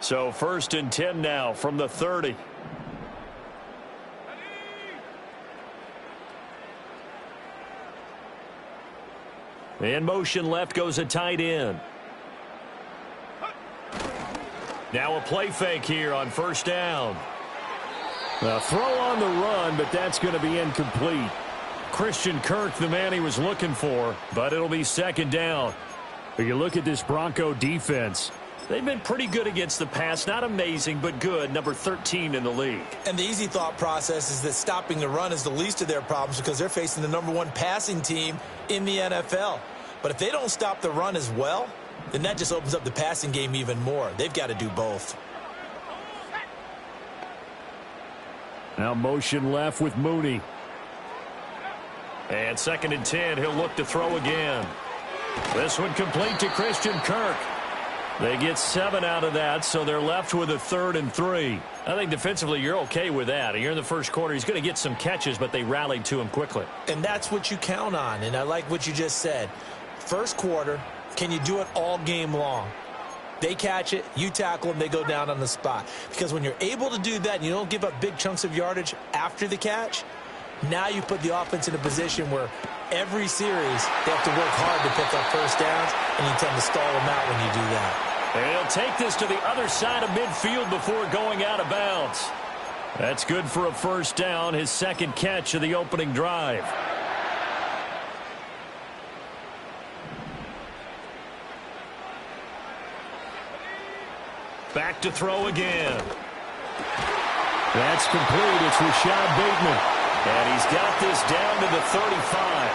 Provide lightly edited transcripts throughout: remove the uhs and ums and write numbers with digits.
So 1st and 10 now from the 30. In motion left goes a tight end. Now a play fake here on 1st down. A throw on the run, but that's going to be incomplete. Christian Kirk, the man he was looking for, but it'll be 2nd down. You look at this Bronco defense. They've been pretty good against the pass. Not amazing, but good. Number 13 in the league. And the easy thought process is that stopping the run is the least of their problems because they're facing the #1 passing team in the NFL. But if they don't stop the run as well, then that just opens up the passing game even more. They've got to do both. Now motion left with Mooney. And 2nd and 10, he'll look to throw again. This one complete to Christian Kirk. They get 7 out of that, so they're left with a 3rd and 3. I think defensively you're okay with that. Here in the first quarter, he's going to get some catches, but they rallied to him quickly. And that's what you count on, and I like what you just said. First quarter, can you do it all game long? They catch it, you tackle them, they go down on the spot. Because when you're able to do that and you don't give up big chunks of yardage after the catch, now you put the offense in a position where every series they have to work hard to pick up 1st downs, and you tend to stall them out when you do that. And he'll take this to the other side of midfield before going out of bounds. That's good for a 1st down, his 2nd catch of the opening drive. Back to throw again. That's complete. It's Rashad Bateman. And he's got this down to the 35.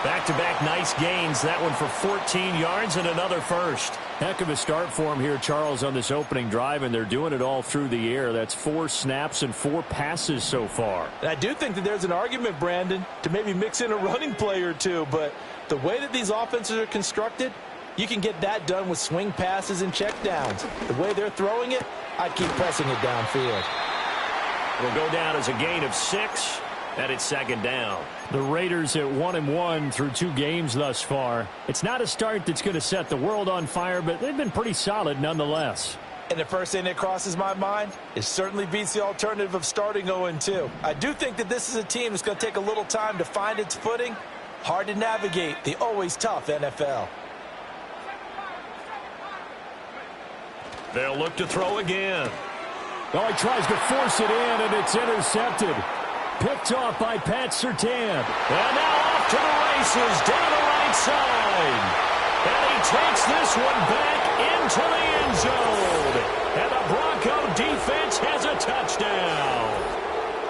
Back-to-back nice gains. That one for 14 yards and another 1st. Heck of a start for him here, Charles, on this opening drive, and they're doing it all through the air. That's 4 snaps and 4 passes so far. And I do think that there's an argument, Brandon, to maybe mix in a running play or two, but the way that these offenses are constructed, you can get that done with swing passes and checkdowns. The way they're throwing it, I'd keep pressing it downfield. Will go down as a gain of 6. And it's 2nd down. The Raiders at 1-1 through 2 games thus far. It's not a start that's going to set the world on fire, but they've been pretty solid nonetheless. And the first thing that crosses my mind, it certainly beats the alternative of starting 0-2. I do think that this is a team that's going to take a little time to find its footing. Hard to navigate the always tough NFL. They'll look to throw again. Oh, he tries to force it in, and it's intercepted. Picked off by Pat Surtain. And now off to the races down the right side. And he takes this one back into the end zone. And the Bronco defense has a touchdown.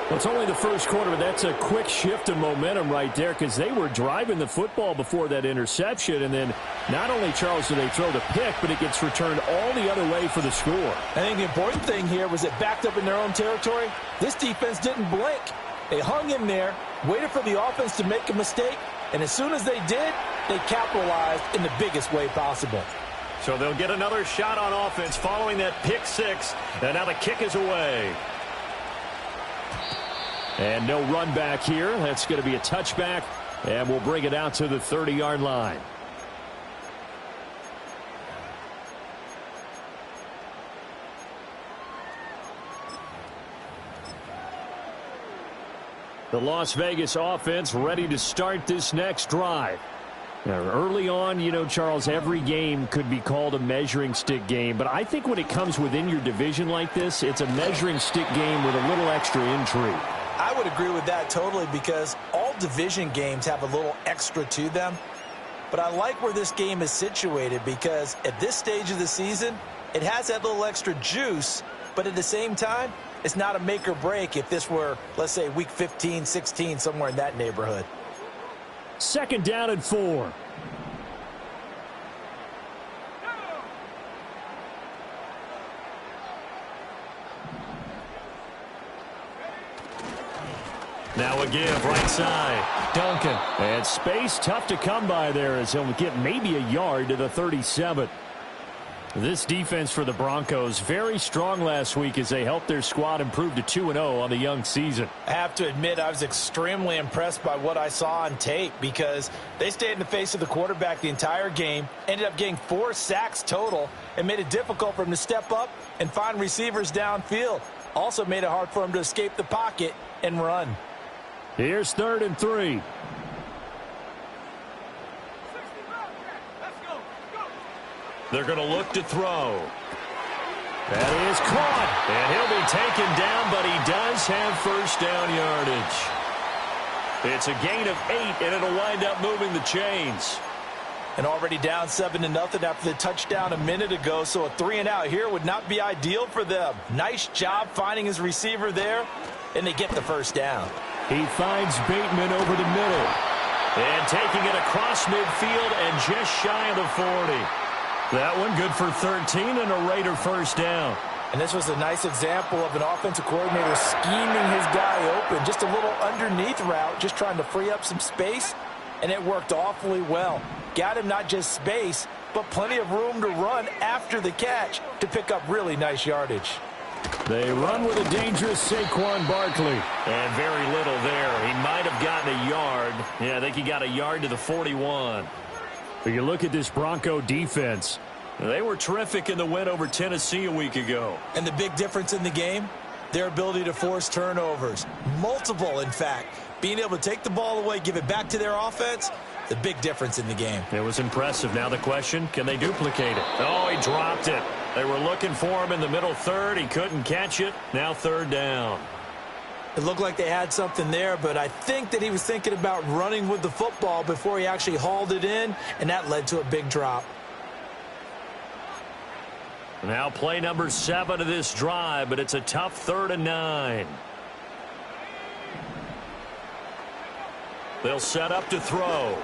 Well, it's only the first quarter, but that's a quick shift of momentum right there because they were driving the football before that interception. And then not only, Charles, do they throw the pick, but it gets returned all the other way for the score. I think the important thing here was that backed up in their own territory, this defense didn't blink. They hung in there, waited for the offense to make a mistake, and as soon as they did, they capitalized in the biggest way possible. So they'll get another shot on offense following that pick 6, and now the kick is away. And no run back here. That's going to be a touchback, and we'll bring it out to the 30-yard line. The Las Vegas offense ready to start this next drive. Now, early on, you know, Charles, every game could be called a measuring stick game. But I think when it comes within your division like this, it's a measuring stick game with a little extra intrigue. I would agree with that totally because all division games have a little extra to them. But I like where this game is situated because at this stage of the season, it has that little extra juice. But at the same time, it's not a make or break if this were, let's say, week 15, 16, somewhere in that neighborhood. 2nd down and 4. Now a give right side. Duncan. And space tough to come by there as he'll get maybe a yard to the 37. This defense for the Broncos, very strong last week as they helped their squad improve to 2-0 on the young season. I have to admit, I was extremely impressed by what I saw on tape because they stayed in the face of the quarterback the entire game, ended up getting 4 sacks total, and made it difficult for him to step up and find receivers downfield. Also made it hard for him to escape the pocket and run. Here's 3rd and 3. They're going to look to throw. That is caught. And he'll be taken down, but he does have first down yardage. It's a gain of 8, and it'll wind up moving the chains. And already down 7-0 after the touchdown a minute ago, so a 3-and-out here would not be ideal for them. Nice job finding his receiver there, and they get the first down. He finds Bateman over the middle. And taking it across midfield and just shy of the 40. That one good for 13 and a Raider first down. And this was a nice example of an offensive coordinator scheming his guy open. Just a little underneath route, just trying to free up some space, and it worked awfully well. Got him not just space, but plenty of room to run after the catch to pick up really nice yardage. They run with a dangerous Saquon Barkley. And very little there. He might have gotten a yard. Yeah, I think he got a yard to the 41. But you look at this Bronco defense. They were terrific in the win over Tennessee a week ago. And the big difference in the game, their ability to force turnovers. Multiple, in fact. Being able to take the ball away, give it back to their offense, the big difference in the game. It was impressive. Now the question, can they duplicate it? Oh, he dropped it. They were looking for him in the middle third. He couldn't catch it. Now 3rd down. It looked like they had something there, but I think that he was thinking about running with the football before he actually hauled it in, and that led to a big drop. Now play number 7 of this drive, but it's a tough 3rd and 9. They'll set up to throw.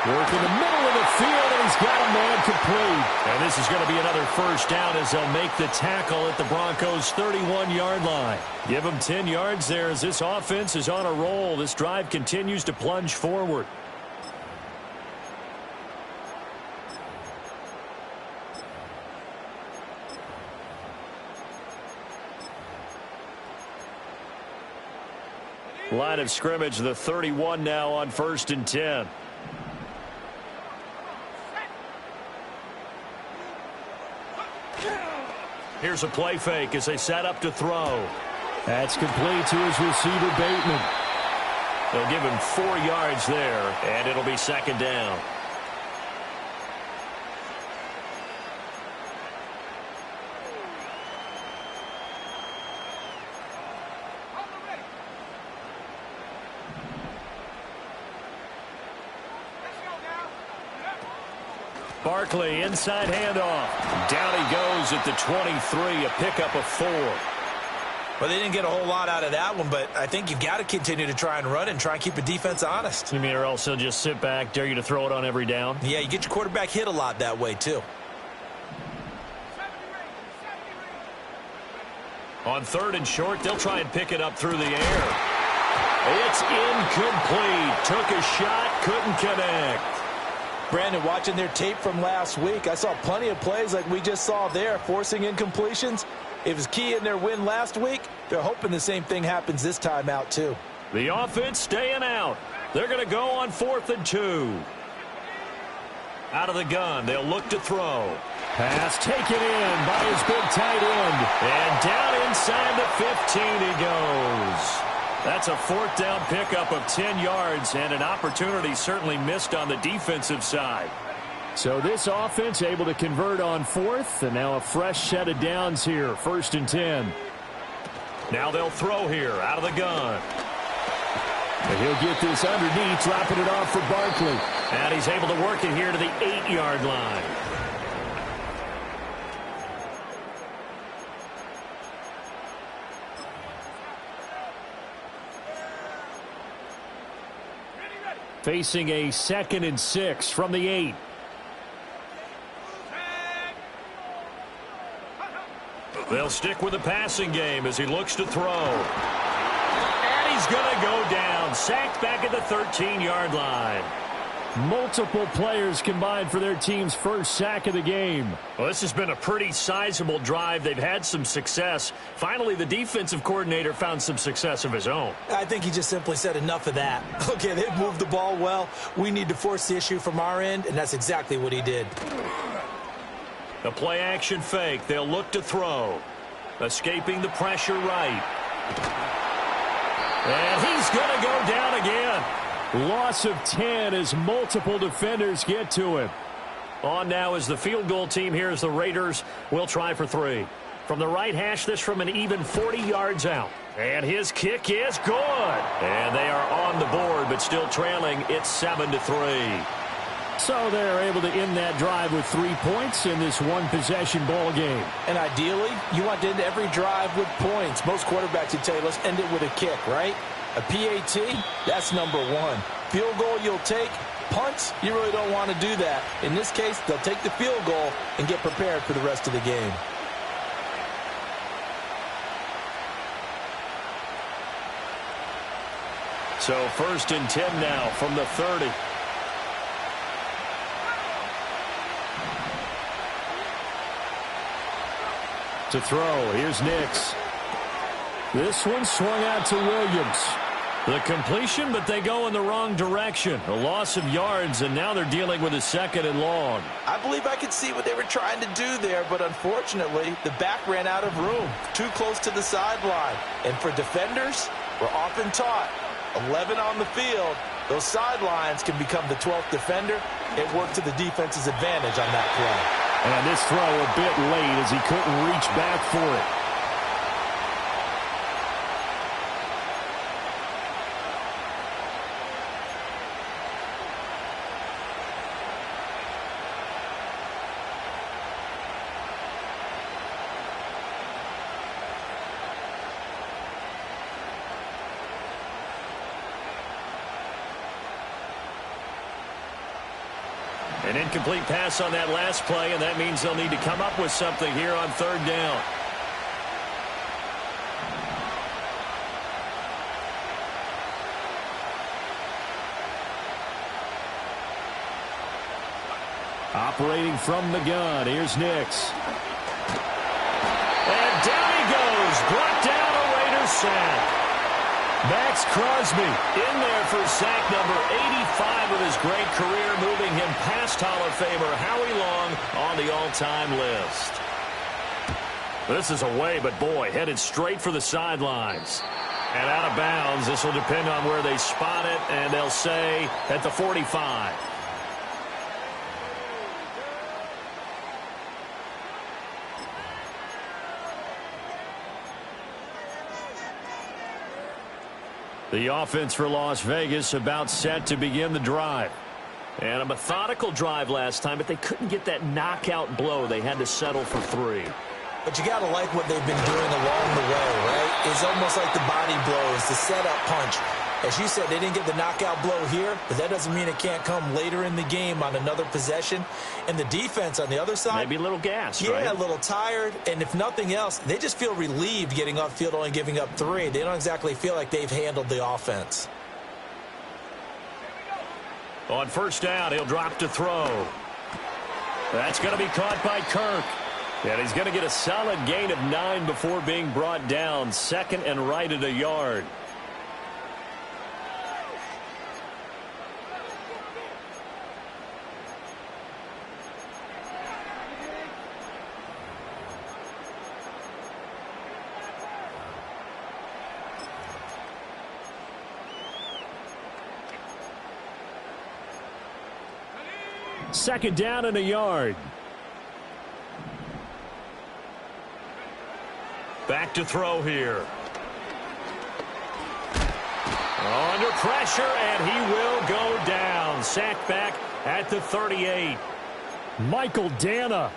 Work in the middle of the field, and he's got a man complete. And this is going to be another first down as they'll make the tackle at the Broncos' 31-yard line. Give them 10 yards there as this offense is on a roll. This drive continues to plunge forward. Line of scrimmage, the 31 now on 1st and 10. Here's a play fake as they set up to throw. That's complete to his receiver, Bateman. They'll give him 4 yards there, and it'll be 2nd down. Barkley, inside handoff. Down he goes at the 23, a pickup of 4. Well, they didn't get a whole lot out of that one, but I think you've got to continue to try and run and try and keep a defense honest. You mean, or else they'll just sit back, dare you to throw it on every down? Yeah, you get your quarterback hit a lot that way, too. On 3rd and short, they'll try and pick it up through the air. It's incomplete. Took a shot, couldn't connect. Brandon, watching their tape from last week, I saw plenty of plays like we just saw there, forcing incompletions. It was key in their win last week. They're hoping the same thing happens this time out, too. The offense staying out. They're going to go on 4th and 2. Out of the gun, they'll look to throw. Pass taken in by his big tight end. And down inside the 15 he goes. That's a 4th down pickup of 10 yards, and an opportunity certainly missed on the defensive side. So this offense able to convert on 4th, and now a fresh set of downs here, 1st and 10. Now they'll throw here out of the gun. And he'll get this underneath, dropping it off for Barkley. And he's able to work it here to the 8-yard line. Facing a 2nd and 6 from the 8. They'll stick with the passing game as he looks to throw. And he's going to go down. Sacked back at the 13-yard line. Multiple players combined for their team's first sack of the game. Well, this has been a pretty sizable drive. They've had some success. Finally, the defensive coordinator found some success of his own. I think he just simply said enough of that. Okay, they've moved the ball well. We need to force the issue from our end, and that's exactly what he did. The play-action fake. They'll look to throw. Escaping the pressure right. And he's going to go down again. Loss of 10 as multiple defenders get to him. On now is the field goal team. Here's the Raiders. We'll try for 3. From the right hash, this from an even 40 yards out. And his kick is good. And they are on the board, but still trailing. It's 7-3. So they're able to end that drive with 3 points in this one-possession ball game. And ideally, you want to end every drive with points. Most quarterbacks would tell you, let's end it with a kick, right? A PAT, that's number 1. Field goal you'll take. Punts, you really don't want to do that. In this case, they'll take the field goal and get prepared for the rest of the game. So 1st and 10 now from the 30. To throw, here's Nix. This one swung out to Williams. The completion, but they go in the wrong direction. A loss of yards, and now they're dealing with a 2nd and long. I believe I could see what they were trying to do there, but unfortunately, the back ran out of room. Too close to the sideline. And for defenders, we're often taught, 11 on the field, those sidelines can become the 12th defender. It worked to the defense's advantage on that play. And this throw a bit late as he couldn't reach back for it. An incomplete pass on that last play, and that means they'll need to come up with something here on 3rd down. Operating from the gun, here's Nix. And down he goes. Brought down a Raiders sack. Max Crosby in there for sack number 85 of his great career, moving him past Hall of Famer Howie Long on the all-time list. This is away, but boy, headed straight for the sidelines. And out of bounds, this will depend on where they spot it, and they'll say at the 45. The offense for Las Vegas about set to begin the drive. And a methodical drive last time, but they couldn't get that knockout blow. They had to settle for 3. But you got to like what they've been doing along the way, right? It's almost like the body blows, the setup punch. As you said, they didn't get the knockout blow here, but that doesn't mean it can't come later in the game on another possession. And the defense on the other side, maybe a little gassed, yeah, right? a little tired. And if nothing else, they just feel relieved getting off field, only giving up 3. They don't exactly feel like they've handled the offense. On 1st down, he'll drop to throw. That's going to be caught by Kirk. And he's going to get a solid gain of 9 before being brought down. 2nd and right at a yard. Second down and a yard. Back to throw here. Under pressure, and he will go down. Sacked back at the 38. Michael Dana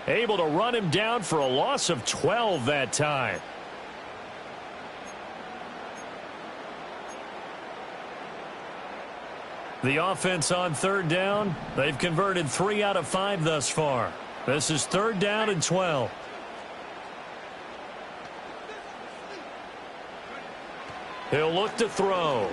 able to run him down for a loss of 12 that time. The offense on 3rd down, they've converted 3 out of 5 thus far. This is 3rd down and 12. He'll look to throw.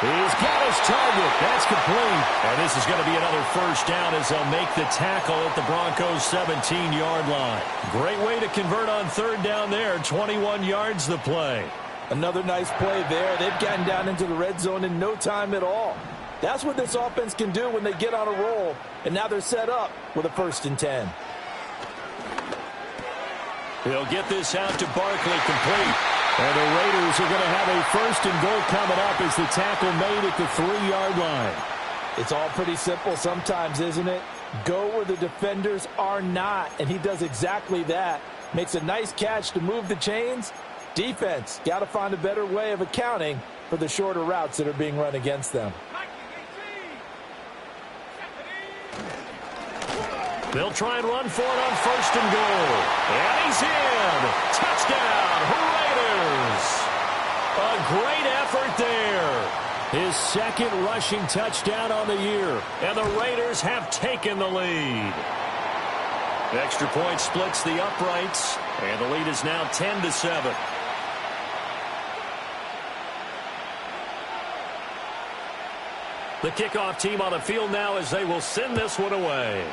He's got his target. That's complete. And this is going to be another first down as they'll make the tackle at the Broncos' 17-yard line. Great way to convert on third down there. 21 yards the play. Another nice play there. They've gotten down into the red zone in no time at all. That's what this offense can do when they get on a roll. And now they're set up with a 1st and 10. He'll get this out to Barkley, complete. And the Raiders are going to have a 1st and goal coming up as the tackle made at the 3-yard line. It's all pretty simple sometimes, isn't it? Go where the defenders are not, and he does exactly that. Makes a nice catch to move the chains. Defense, got to find a better way of accounting for the shorter routes that are being run against them. They'll try and run for it on 1st and goal. And he's in. Touchdown, Raiders. A great effort there. His 2nd rushing touchdown on the year. And the Raiders have taken the lead. Extra point splits the uprights. And the lead is now 10-7. The kickoff team on the field now as they will send this one away.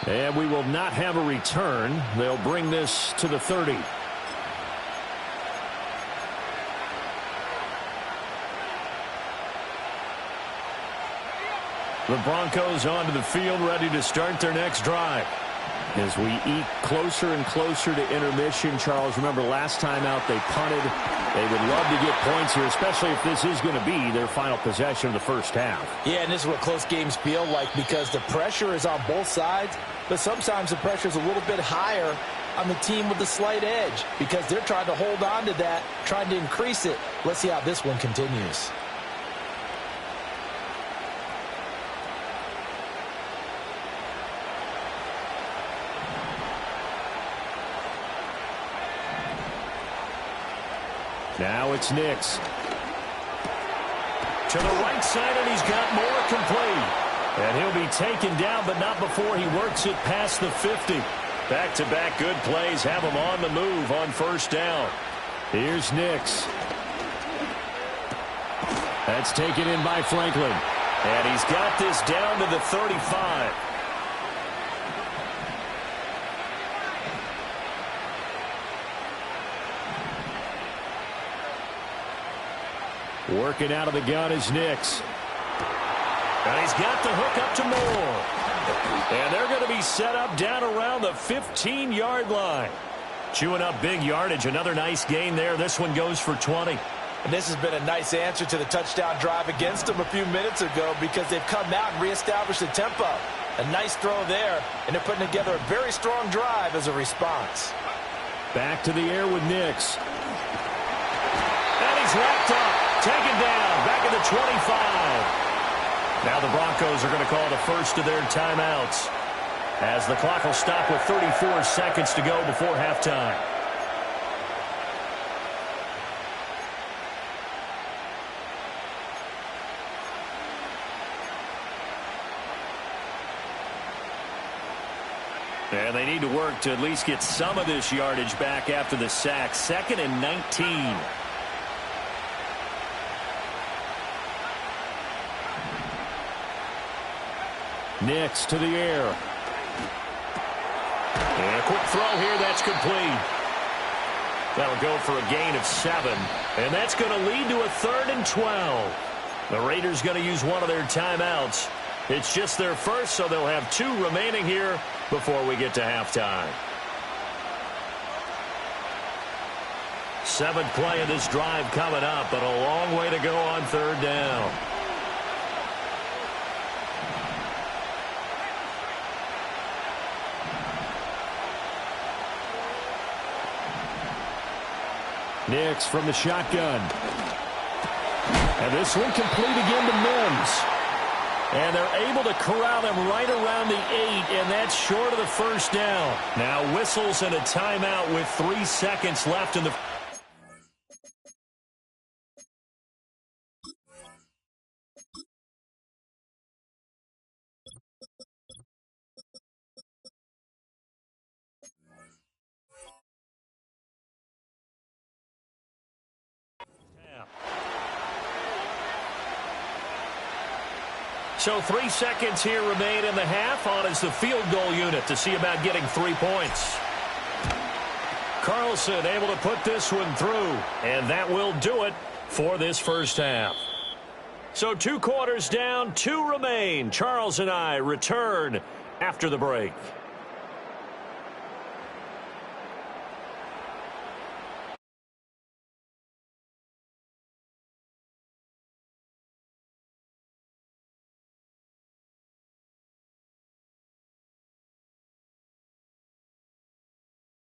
And we will not have a return. They'll bring this to the 30. The Broncos onto the field, ready to start their next drive. As we eke closer and closer to intermission, Charles, remember last time out they punted. They would love to get points here, especially if this is going to be their final possession of the first half. Yeah, and this is what close games feel like because the pressure is on both sides, but sometimes the pressure is a little bit higher on the team with the slight edge because they're trying to hold on to that, trying to increase it. Let's see how this one continues. Now it's Nix. To the right side, and he's got more complete. And he'll be taken down, but not before he works it past the 50. Back-to-back good plays have him on the move on 1st down. Here's Nix. That's taken in by Franklin. And he's got this down to the 35. Working out of the gun is Nix. And he's got the hook up to Moore. And they're going to be set up down around the 15-yard line. Chewing up big yardage. Another nice gain there. This one goes for 20. And this has been a nice answer to the touchdown drive against them a few minutes ago because they've come out and reestablished the tempo. A nice throw there, and they're putting together a very strong drive as a response. Back to the air with Nix. And he's wrapped up. Taken down, back at the 25. Now the Broncos are going to call the first of their timeouts as the clock will stop with 34 seconds to go before halftime. And they need to work to at least get some of this yardage back after the sack. 2nd and 19. Nix to the air. And a quick throw here, that's complete. That'll go for a gain of 7. And that's going to lead to a 3rd and 12. The Raiders going to use one of their timeouts. It's just their first, so they'll have 2 remaining here before we get to halftime. 7th play of this drive coming up, but a long way to go on 3rd down. Nix from the shotgun. And this one complete again to Mims. And they're able to corral him right around the 8, and that's short of the first down. Now whistles and a timeout with 3 seconds left in the So 3 seconds here remain in the half. On is the field goal unit to see about getting 3 points. Carlson able to put this one through, and that will do it for this first half. So 2 quarters down, 2 remain. Charles and I return after the break.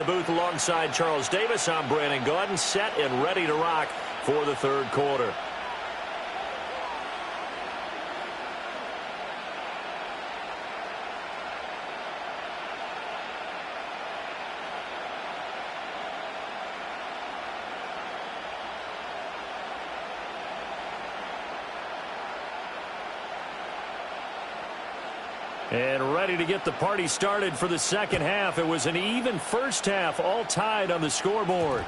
Booth alongside Charles Davis. I'm Brandon Gaudin, set and ready to rock for the third quarter. And ready to get the party started for the second half. It was an even first half, all tied on the scoreboard.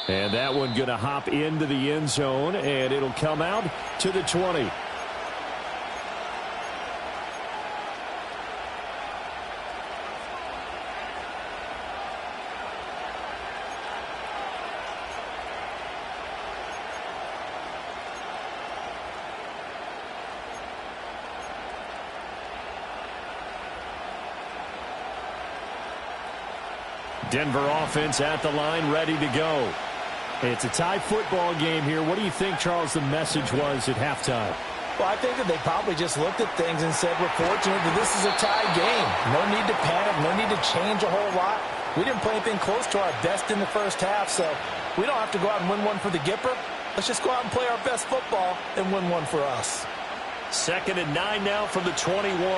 And that one going to hop into the end zone, and it'll come out to the 20. Denver offense at the line, ready to go. It's a tie football game here. What do you think, Charles, the message was at halftime? Well, I think that they probably just looked at things and said, we're fortunate that this is a tie game. No need to panic, no need to change a whole lot. We didn't play anything close to our best in the first half, so we don't have to go out and win one for the Gipper. Let's just go out and play our best football and win one for us. 2nd and 9 now from the 21.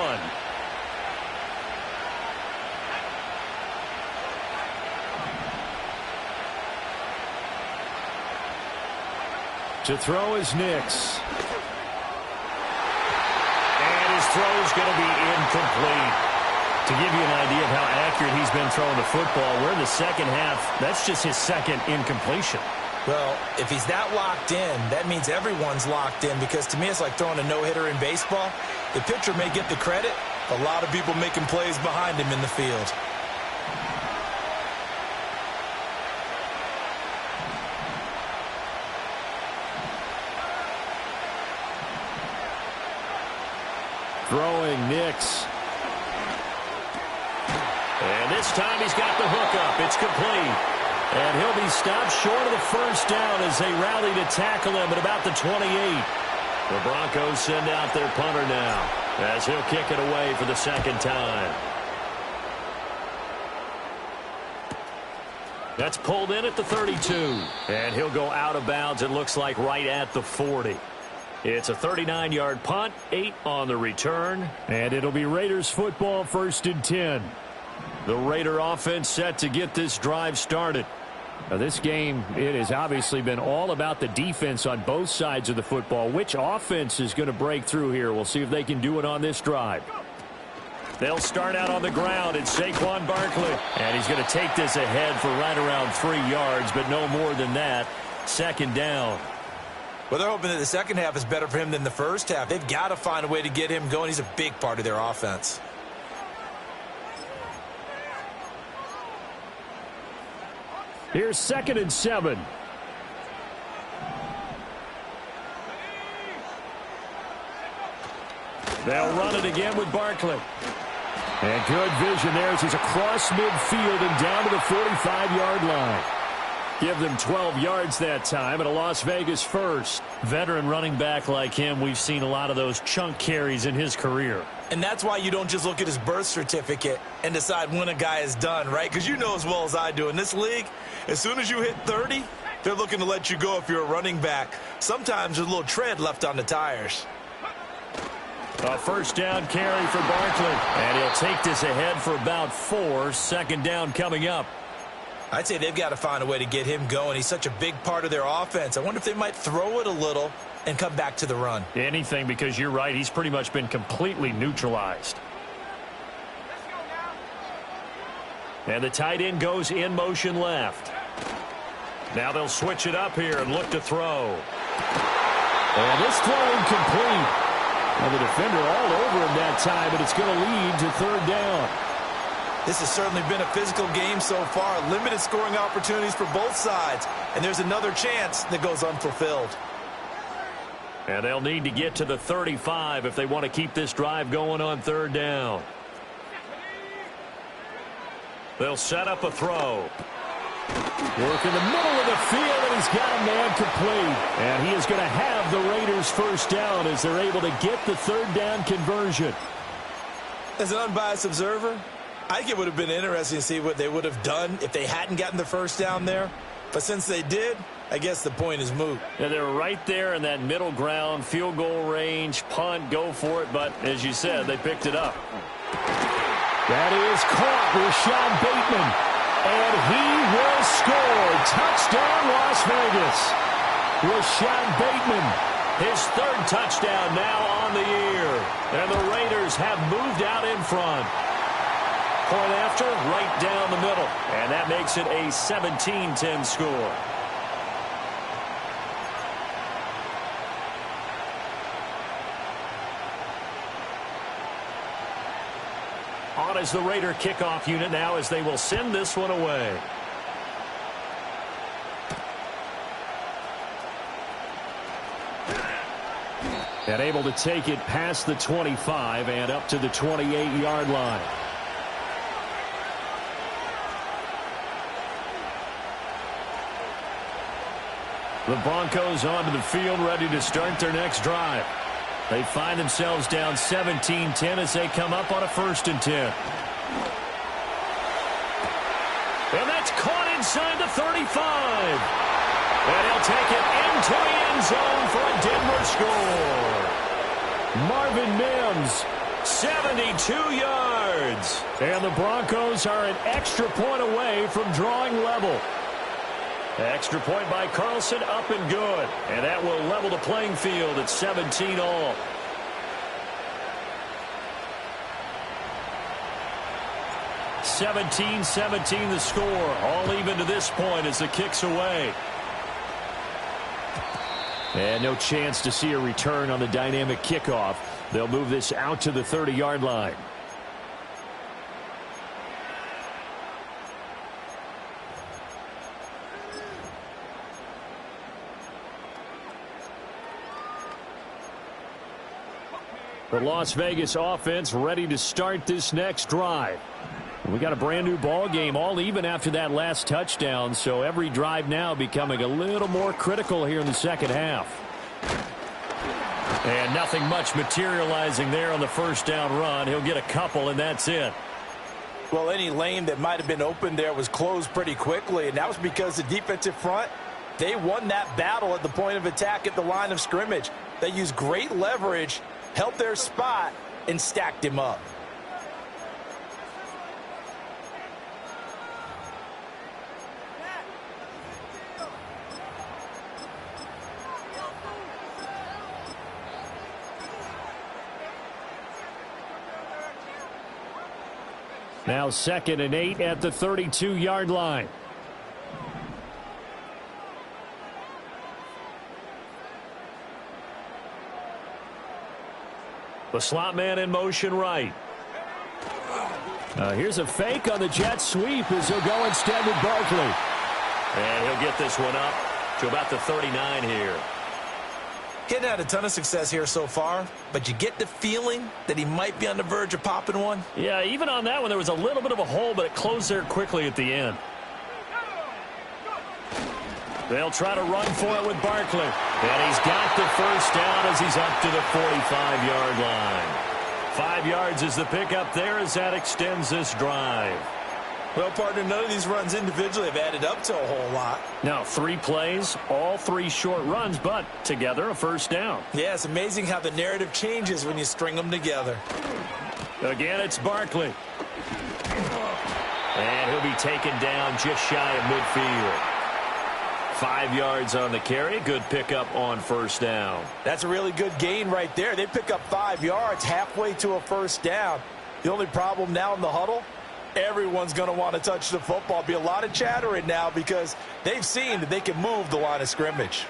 To throw is Nix. And his throw is going to be incomplete. To give you an idea of how accurate he's been throwing the football, we're in the second half. That's just his second incompletion. Well, if he's that locked in, that means everyone's locked in, because to me it's like throwing a no-hitter in baseball. The pitcher may get the credit. A lot of people making plays behind him in the field. Throwing Nix. And this time he's got the hook up. It's complete. And he'll be stopped short of the first down as they rally to tackle him at about the 28. The Broncos send out their punter now as he'll kick it away for the second time. That's pulled in at the 32. And he'll go out of bounds, it looks like, right at the 40. It's a 39-yard punt, 8 on the return. And it'll be Raiders football, 1st and 10. The Raider offense set to get this drive started. Now, this game, it has obviously been all about the defense on both sides of the football. Which offense is going to break through here? We'll see if they can do it on this drive. They'll start out on the ground. It's Saquon Barkley. And he's going to take this ahead for right around 3 yards, but no more than that. 2nd down. Well, they're hoping that the second half is better for him than the first half. They've got to find a way to get him going. He's a big part of their offense. Here's 2nd and 7. They'll run it again with Barkley. And good vision there as he's across midfield and down to the 45-yard line. Give them 12 yards that time, and a Las Vegas first. Veteran running back like him, we've seen a lot of those chunk carries in his career. And that's why you don't just look at his birth certificate and decide when a guy is done, right? Because you know as well as I do, in this league, as soon as you hit 30, they're looking to let you go if you're a running back. Sometimes there's a little tread left on the tires. A first down carry for Barkley. And he'll take this ahead for about 4. 2nd down coming up. I'd say they've got to find a way to get him going. He's such a big part of their offense. I wonder if they might throw it a little and come back to the run. Anything, because you're right. He's pretty much been completely neutralized. And the tight end goes in motion left. Now they'll switch it up here and look to throw. And this throw incomplete. Well, the defender all over him that time, but it's going to lead to third down. This has certainly been a physical game so far. Limited scoring opportunities for both sides. And there's another chance that goes unfulfilled. And they'll need to get to the 35 if they want to keep this drive going on third down. They'll set up a throw. Work in the middle of the field, and he's got a man complete. And he is going to have the Raiders first down as they're able to get the third down conversion. As an unbiased observer, I think it would have been interesting to see what they would have done if they hadn't gotten the first down there. But since they did, I guess the point is moot. Yeah, they're right there in that middle ground, field goal range, punt, go for it. But as you said, they picked it up. That is caught, Rashad Bateman. And he will score. Touchdown, Las Vegas. Rashad Bateman, his third touchdown now on the year. And the Raiders have moved out in front. Point after, right down the middle. And that makes it a 17-10 score. On is the Raider kickoff unit now as they will send this one away. And able to take it past the 25 and up to the 28-yard line. The Broncos onto the field, ready to start their next drive. They find themselves down 17-10 as they come up on a 1st and 10. And that's caught inside the 35. And he'll take it into the end zone for a Denver score. Marvin Mims, 72 yards. And the Broncos are an extra point away from drawing level. Extra point by Carlson, up and good. And that will level the playing field at 17 all. (17-17) the score. All even to this point as the kick's away. And no chance to see a return on the dynamic kickoff. They'll move this out to the 30-yard line. The Las Vegas offense ready to start this next drive. We got a brand new ball game, all even after that last touchdown, so every drive now becoming a little more critical here in the second half. And nothing much materializing there on the first down run. He'll get a couple, and that's it. Well, any lane that might have been open there was closed pretty quickly, and that was because the defensive front, they won that battle at the point of attack at the line of scrimmage. They used great leverage, held their spot, and stacked him up. Now 2nd and 8 at the 32-yard line. The slot man in motion right. Here's a fake on the jet sweep as he'll go instead with Barkley. And he'll get this one up to about the 39 here. Getting had a ton of success here so far, but you get the feeling that he might be on the verge of popping one. Yeah, even on that one, there was a little bit of a hole, but it closed there quickly at the end. They'll try to run for it with Barkley. And he's got the first down as he's up to the 45-yard line. 5 yards is the pickup there as that extends this drive. Well, partner, none of these runs individually have added up to a whole lot. Now, 3 plays, all 3 short runs, but together a first down. Yeah, it's amazing how the narrative changes when you string them together. Again, it's Barkley. And he'll be taken down just shy of midfield. 5 yards on the carry. Good pickup on first down. That's a really good gain right there. They pick up 5 yards halfway to a first down. The only problem now in the huddle, everyone's going to want to touch the football. Be a lot of chattering now because they've seen that they can move the line of scrimmage.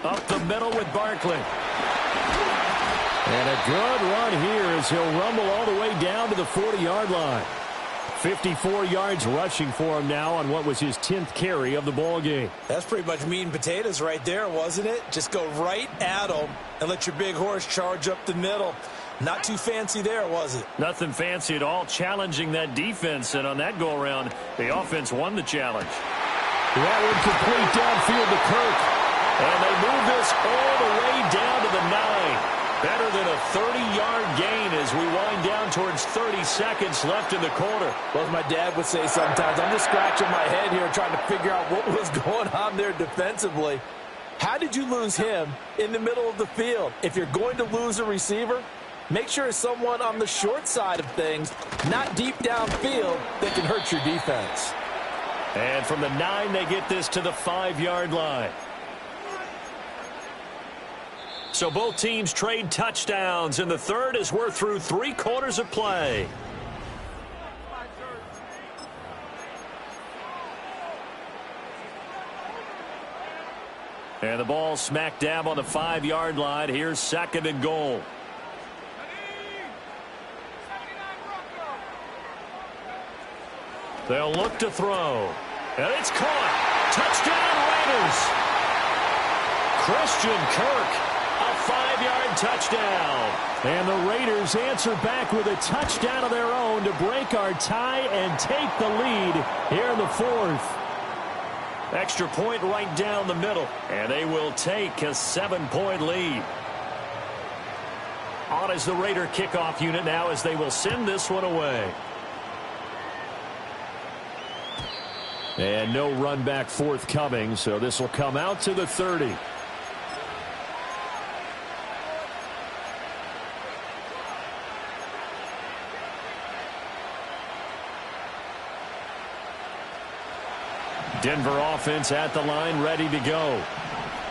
Up the middle with Barkley. And a good run here as he'll rumble all the way down to the 40-yard line. 54 yards rushing for him now on what was his 10th carry of the ball game. That's pretty much meat and potatoes right there, wasn't it? Just go right at him and let your big horse charge up the middle. Not too fancy there, was it? Nothing fancy at all, challenging that defense. And on that go-around, the offense won the challenge. That one complete downfield to Kirk. And they move this all the way down to the 9. Better than a 30-yard gain as we wind down towards 30 seconds left in the quarter. Well, as my dad would say sometimes, I'm just scratching my head here trying to figure out what was going on there defensively. How did you lose him in the middle of the field? If you're going to lose a receiver, make sure it's someone on the short side of things, not deep downfield, that can hurt your defense. And from the 9, they get this to the 5-yard line. So both teams trade touchdowns in the third as we're through 3 quarters of play. And the ball smack dab on the 5-yard line. Here's 2nd and goal. They'll look to throw. And it's caught. Touchdown Raiders. Christian Kirk. A 5-yard touchdown. And the Raiders answer back with a touchdown of their own to break our tie and take the lead here in the 4th. Extra point right down the middle. And they will take a 7-point lead. On is the Raider kickoff unit now as they will send this one away. And no run back forthcoming, so this will come out to the 30. Denver offense at the line, ready to go.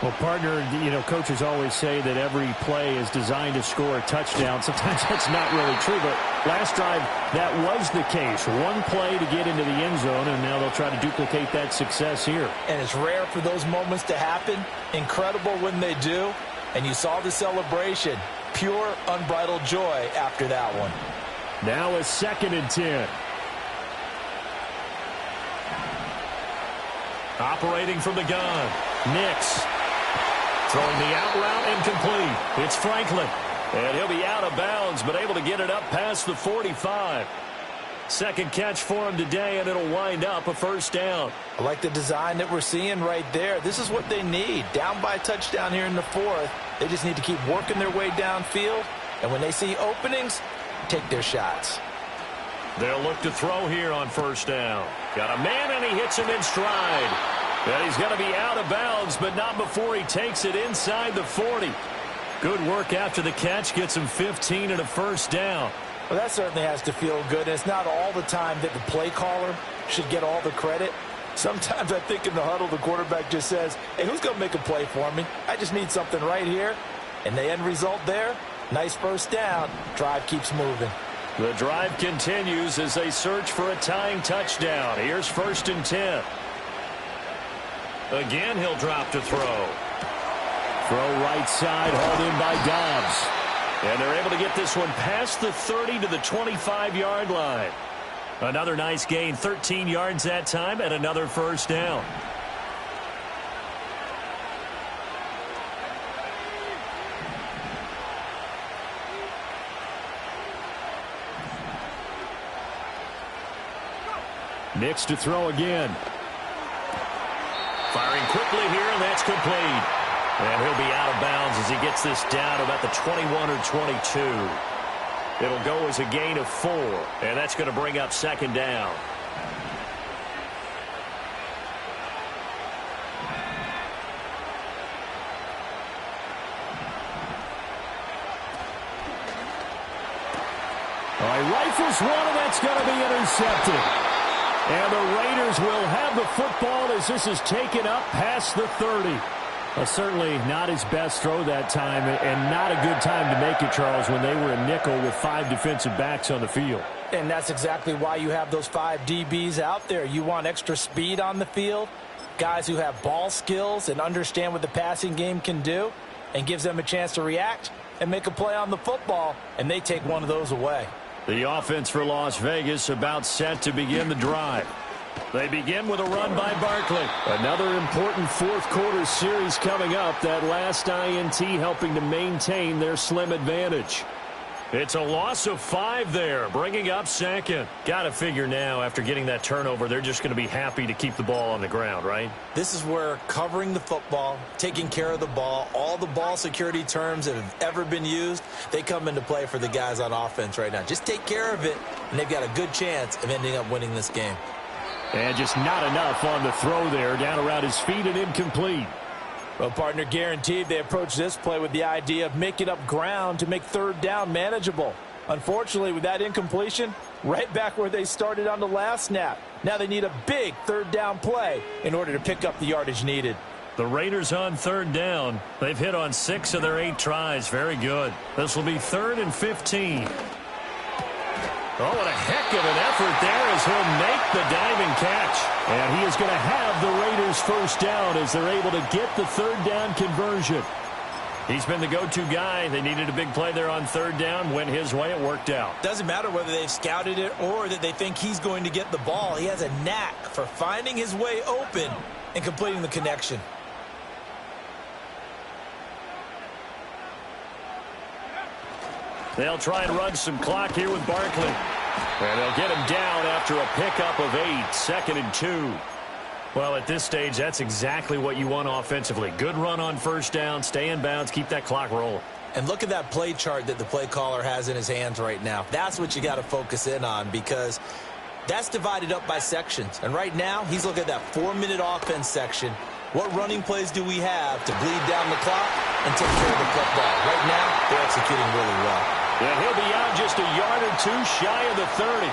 Well, partner, coaches always say that every play is designed to score a touchdown. Sometimes that's not really true, but last drive, that was the case. One play to get into the end zone, and now they'll try to duplicate that success here. And it's rare for those moments to happen. Incredible when they do. And you saw the celebration. Pure, unbridled joy after that one. Now a 2nd and 10. Operating from the gun. Nix. Throwing the out route incomplete. It's Franklin. And he'll be out of bounds, but able to get it up past the 45. Second catch for him today, and it'll wind up a 1st down. I like the design that we're seeing right there. This is what they need. Down by a touchdown here in the 4th. They just need to keep working their way downfield. And when they see openings, take their shots. They'll look to throw here on 1st down. Got a man, and he hits him in stride. And he's going to be out of bounds, but not before he takes it inside the 40. Good work after the catch. Gets him 15 and a 1st down. Well, that certainly has to feel good. And it's not all the time that the play caller should get all the credit. Sometimes I think in the huddle, the quarterback just says, hey, who's going to make a play for me? I just need something right here. And the end result there, nice 1st down. Drive keeps moving. The drive continues as they search for a tying touchdown. Here's 1st and 10. Again, he'll drop to throw. Throw right side, hauled in by Dobbs. And they're able to get this one past the 30 to the 25-yard line. Another nice gain, 13 yards that time, and another 1st down. Nix to throw again. Firing quickly here, and that's complete. And he'll be out of bounds as he gets this down to about the 21 or 22. It'll go as a gain of 4, and that's going to bring up 2nd down. All right, rifles one, and that's going to be intercepted. And the Raiders will have the football as this is taken up past the 30. Certainly not his best throw that time, and not a good time to make it, Charles, when they were a nickel with 5 defensive backs on the field. And that's exactly why you have those 5 DBs out there. You want extra speed on the field, guys who have ball skills and understand what the passing game can do, and gives them a chance to react. and make a play on the football, and they take one of those away. The offense for Las Vegas about set to begin the drive. They begin with a run by Barkley. Another important fourth-quarter series coming up. That last INT helping to maintain their slim advantage. It's a loss of 5 there, bringing up second. Got to figure now, after getting that turnover, they're just going to be happy to keep the ball on the ground, right? This is where covering the football, taking care of the ball, all the ball security terms that have ever been used, they come into play for the guys on offense right now. Just take care of it, and they've got a good chance of ending up winning this game. And just not enough on the throw there, down around his feet and incomplete. Well, partner, guaranteed they approach this play with the idea of making up ground to make third down manageable. Unfortunately, with that incompletion, right back where they started on the last snap. Now they need a big third down play in order to pick up the yardage needed. The Raiders on third down. They've hit on 6 of their 8 tries. Very good. This will be 3rd and 15. Oh, what a heck of an effort there as he'll make the diving catch. And he is going to have the Raiders first down as they're able to get the third down conversion. He's been the go-to guy. They needed a big play there on third down. Went his way. It worked out. Doesn't matter whether they've scouted it or that they think he's going to get the ball. He has a knack for finding his way open and completing the connection. They'll try and run some clock here with Barkley. And they'll get him down after a pickup of 8, 2nd and 2. Well, at this stage, that's exactly what you want offensively. Good run on first down, stay in bounds, keep that clock rolling. And look at that play chart that the play caller has in his hands right now. That's what you got to focus in on because that's divided up by sections. And right now, he's looking at that 4-minute offense section. What running plays do we have to bleed down the clock and take care of the football? Right now, they're executing really well. And he'll be out just a yard or 2 shy of the 30.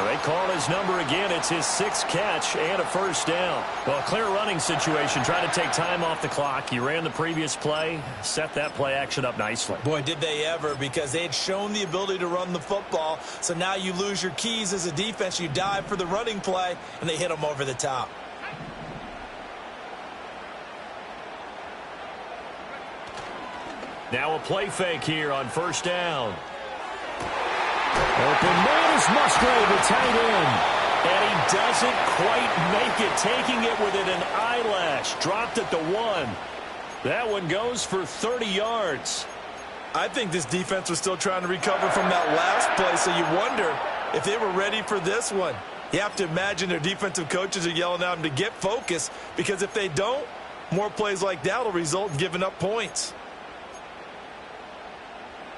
They call his number again. It's his 6th catch and a first down. Well, clear running situation. Trying to take time off the clock. He ran the previous play, set that play action up nicely. Boy, did they ever, because they had shown the ability to run the football. So now you lose your keys as a defense. You dive for the running play, and they hit him over the top. Now a play fake here on first down. Open man is Musgrave, the tight end. And he doesn't quite make it, taking it within an eyelash. Dropped at the 1. That one goes for 30 yards. I think this defense was still trying to recover from that last play, so you wonder if they were ready for this one. You have to imagine their defensive coaches are yelling at them to get focused, because if they don't, more plays like that will result in giving up points.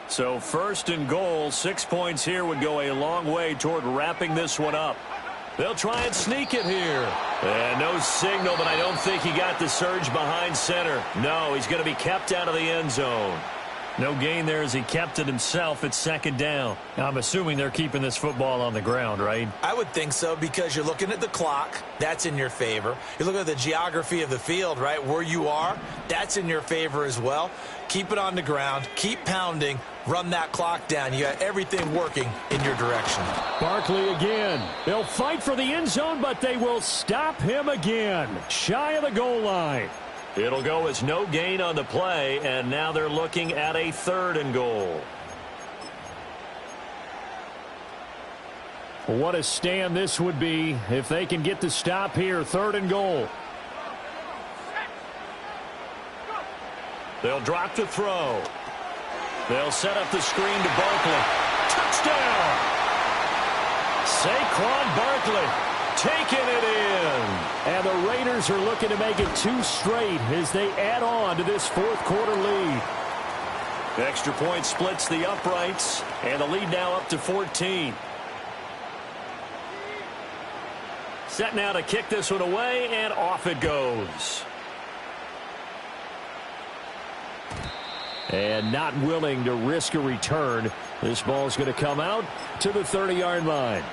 So 1st and goal, 6 points here would go a long way toward wrapping this one up. They'll try and sneak it here. And no signal, but I don't think he got the surge behind center. No, he's going to be kept out of the end zone. No gain there as he kept it himself at 2nd down. I'm assuming they're keeping this football on the ground, right? I would think so, because you're looking at the clock. That's in your favor. You're looking at the geography of the field, right? Where you are, that's in your favor as well. Keep it on the ground. Keep pounding. Run that clock down. You got everything working in your direction. Barkley again. They'll fight for the end zone, but they will stop him again. Shy of the goal line. It'll go as no gain on the play, and now they're looking at a 3rd and goal. What a stand this would be if they can get the stop here. 3rd and goal. They'll drop to throw. They'll set up the screen to Barkley. Touchdown! Saquon Barkley taking it in. And the Raiders are looking to make it 2 straight as they add on to this 4th quarter lead. Extra point splits the uprights, and the lead now up to 14. Set now to kick this one away, and off it goes. And not willing to risk a return. This ball's going to come out to the 30-yard line.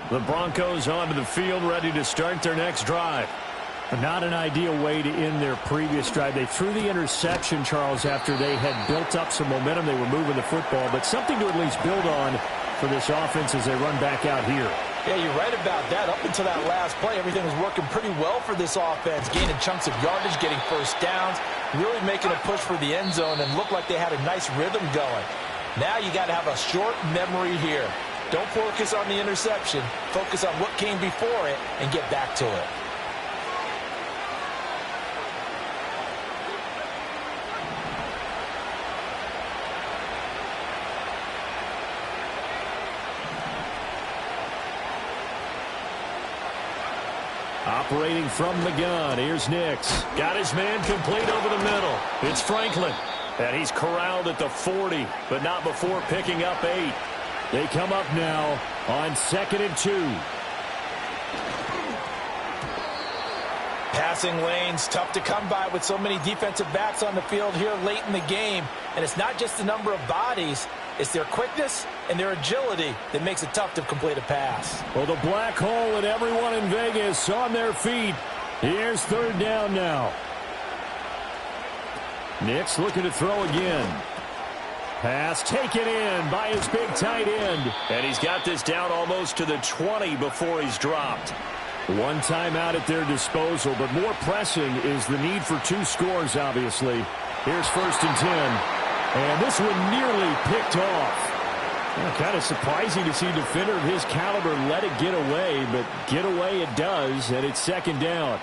The Broncos onto the field, ready to start their next drive. Not an ideal way to end their previous drive. They threw the interception, Charles, after they had built up some momentum. They were moving the football, but something to at least build on for this offense as they run back out here. Yeah, you're right about that. Up until that last play, everything was working pretty well for this offense, gaining chunks of yardage, getting first downs, really making a push for the end zone, and looked like they had a nice rhythm going. Now you got to have a short memory here. Don't focus on the interception. Focus on what came before it and get back to it. Operating from the gun, here's Nix. Got his man complete over the middle. It's Franklin. And he's corralled at the 40, but not before picking up 8. They come up now on 2nd and 2. Passing lanes, tough to come by with so many defensive backs on the field here late in the game. And it's not just the number of bodies, it's their quickness and their agility that makes it tough to complete a pass. Well, the black hole and everyone in Vegas on their feet. Here's 3rd down now. Nix looking to throw again. Pass taken in by his big tight end. And he's got this down almost to the 20 before he's dropped. One timeout at their disposal, but more pressing is the need for 2 scores, obviously. Here's 1st and 10. And this one nearly picked off. Kind of surprising to see a defender of his caliber let it get away, but get away it does, and it's 2nd down.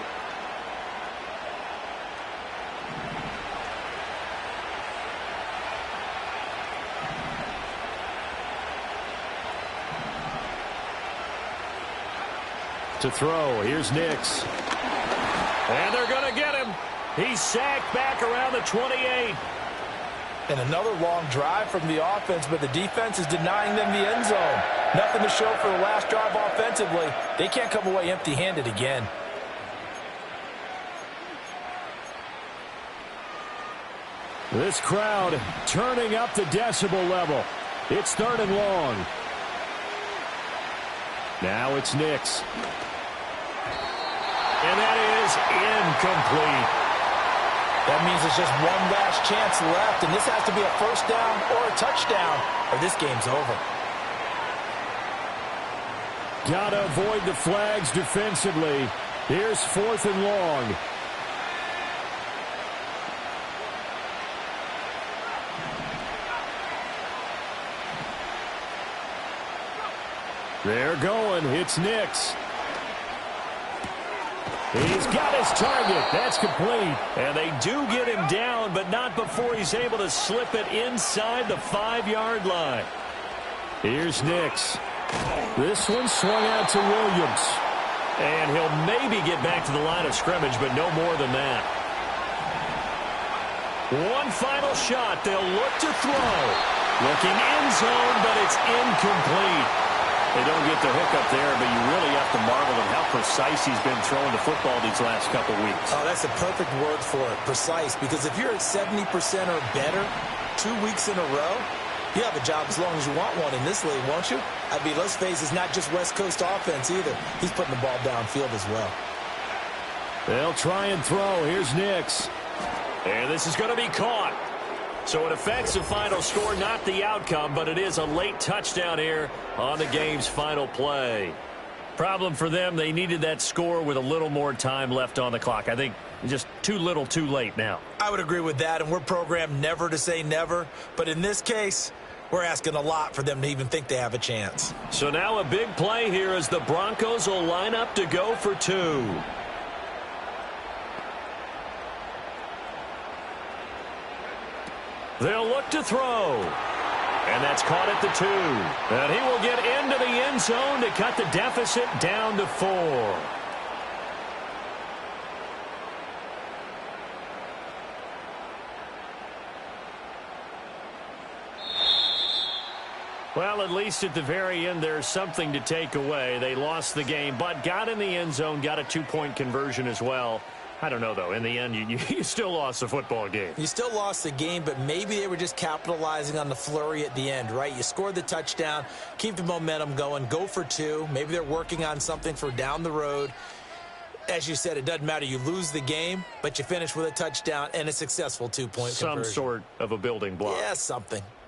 To throw, here's Nix. And they're going to get him. He's sacked back around the 28. And another long drive from the offense, but the defense is denying them the end zone. Nothing to show for the last drive offensively. They can't come away empty-handed again. This crowd turning up the decibel level. It's 3rd and long. Now it's Nix. And that is incomplete. That means it's just one last chance left, and this has to be a 1st down or a touchdown, or this game's over. Gotta avoid the flags defensively. Here's 4th and long. They're going. It's Nix. He's got his target. That's complete. And they do get him down, but not before he's able to slip it inside the 5-yard line. Here's Nix. This one swung out to Williams. And he'll maybe get back to the line of scrimmage, but no more than that. One final shot. They'll look to throw. Looking end zone, but it's incomplete. They don't get the hook up there, but you really have to marvel at how precise he's been throwing the football these last couple weeks. Oh, that's the perfect word for it, precise, because if you're at 70% or better 2 weeks in a row, you have a job as long as you want one in this league, won't you? I mean, let's face it, it's not just West Coast offense either. He's putting the ball downfield as well. They'll try and throw. Here's Nix. And this is going to be caught. So it affects the final score, not the outcome, but it is a late touchdown here on the game's final play. Problem for them, they needed that score with a little more time left on the clock. I think just too little, too late now. I would agree with that, and we're programmed never to say never. But in this case, we're asking a lot for them to even think they have a chance. So now a big play here as the Broncos will line up to go for 2. They'll look to throw. And that's caught at the 2. And he will get into the end zone to cut the deficit down to 4. Well, at least at the very end, there's something to take away. They lost the game, but got in the end zone, got a 2-point conversion as well. I don't know, though. In the end, you still lost the football game. You still lost the game, but maybe they were just capitalizing on the flurry at the end, right? You scored the touchdown, keep the momentum going, go for 2. Maybe they're working on something for down the road. As you said, it doesn't matter. You lose the game, but you finish with a touchdown and a successful two-point conversion. Some sort of a building block. Yeah, something.